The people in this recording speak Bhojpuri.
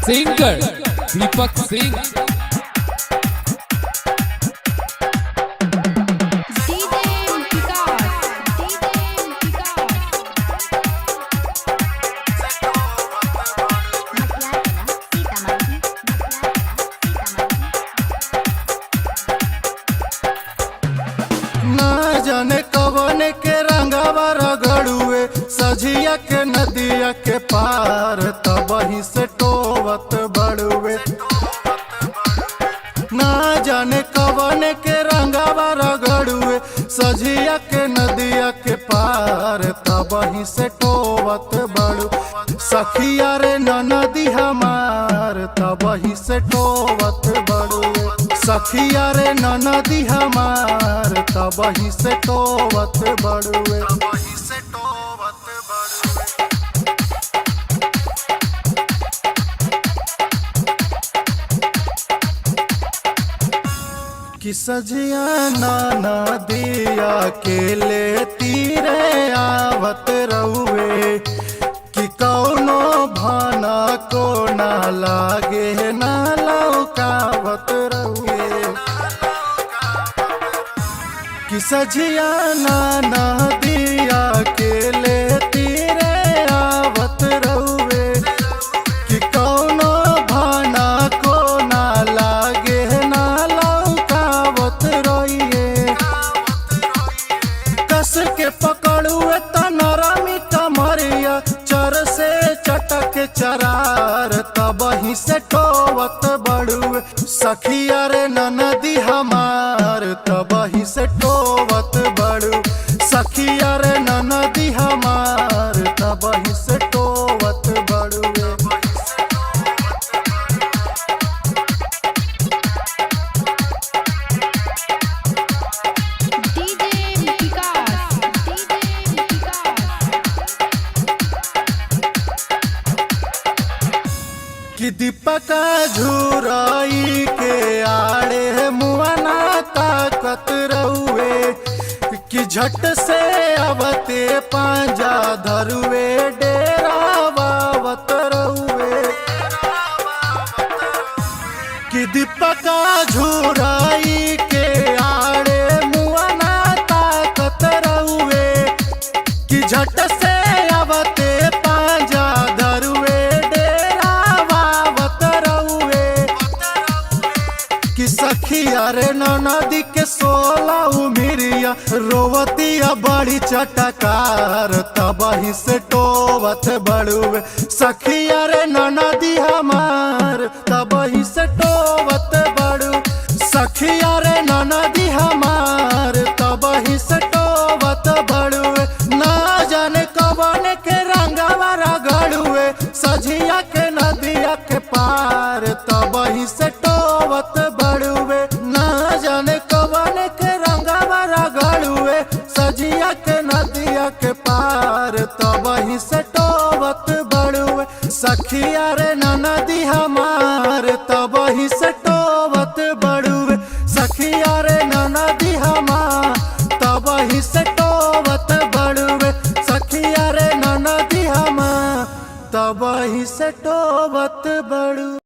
सिंगर दीपक सिंह। ना जाने कवन के रंगवा रगड़ुए सजिया के नदिया के पार तब ही से टोवत बड़ुए। ना जाने कवन के रंगवा रगड़ुए सजिया के नदिया के पार तब ही से टोवत बड़ु। सखिया रे नदी हमार तब ही से टोवत बड़ुए। सखिया रे नदी हमार तब ही से टोवत बड़ुए। कि सजिया नाना दिया के ले तीरे आवत रहुए कि कौनो भाना को ना लागे ना लौकावत रहुए। कि सजिया नाना दिया के ले तीरे आवत रहुए कि कौनो भाना को ना लागे ना लौकावत रहिए। कस के पकड़ुए तनरमी कमरिया चर से चटक चरार तब ही से टोवत बड़ुए। सखिया रे नदी हमार तब ही से टोवत बड़ु। सखिया रे नदी हमार तब ही से टोवत बड़ुए। कि दीपका झुराई के आड़े मुआना ताकत रहुए कि झट से अवते पांजा धरुए डेरा बावत रहुए। कि दीपका झुराई के आड़े मुआना ताकत रहुए कि झट से अवते पांजा धरुए कि सखिया रे नदी के 16 उमिरिया रोवतिया बड़ी चटकार तब ही से टोवत बड़ुए। सखिया रे नदी हमार तब ही से टोवत बड़ु। सखिया रे नदी हमार तब ही से टोवत बड़ुए। ना जाने कवन के रंगवा रगड़ुए सजिया के नदिया के पार तब ही से टोवत बड़ुए। ना जाने कवन के रंगवा रगड़ुए सजिया के नदिया के पार तब ही से टोवत बड़ुए। सखिया रे नदी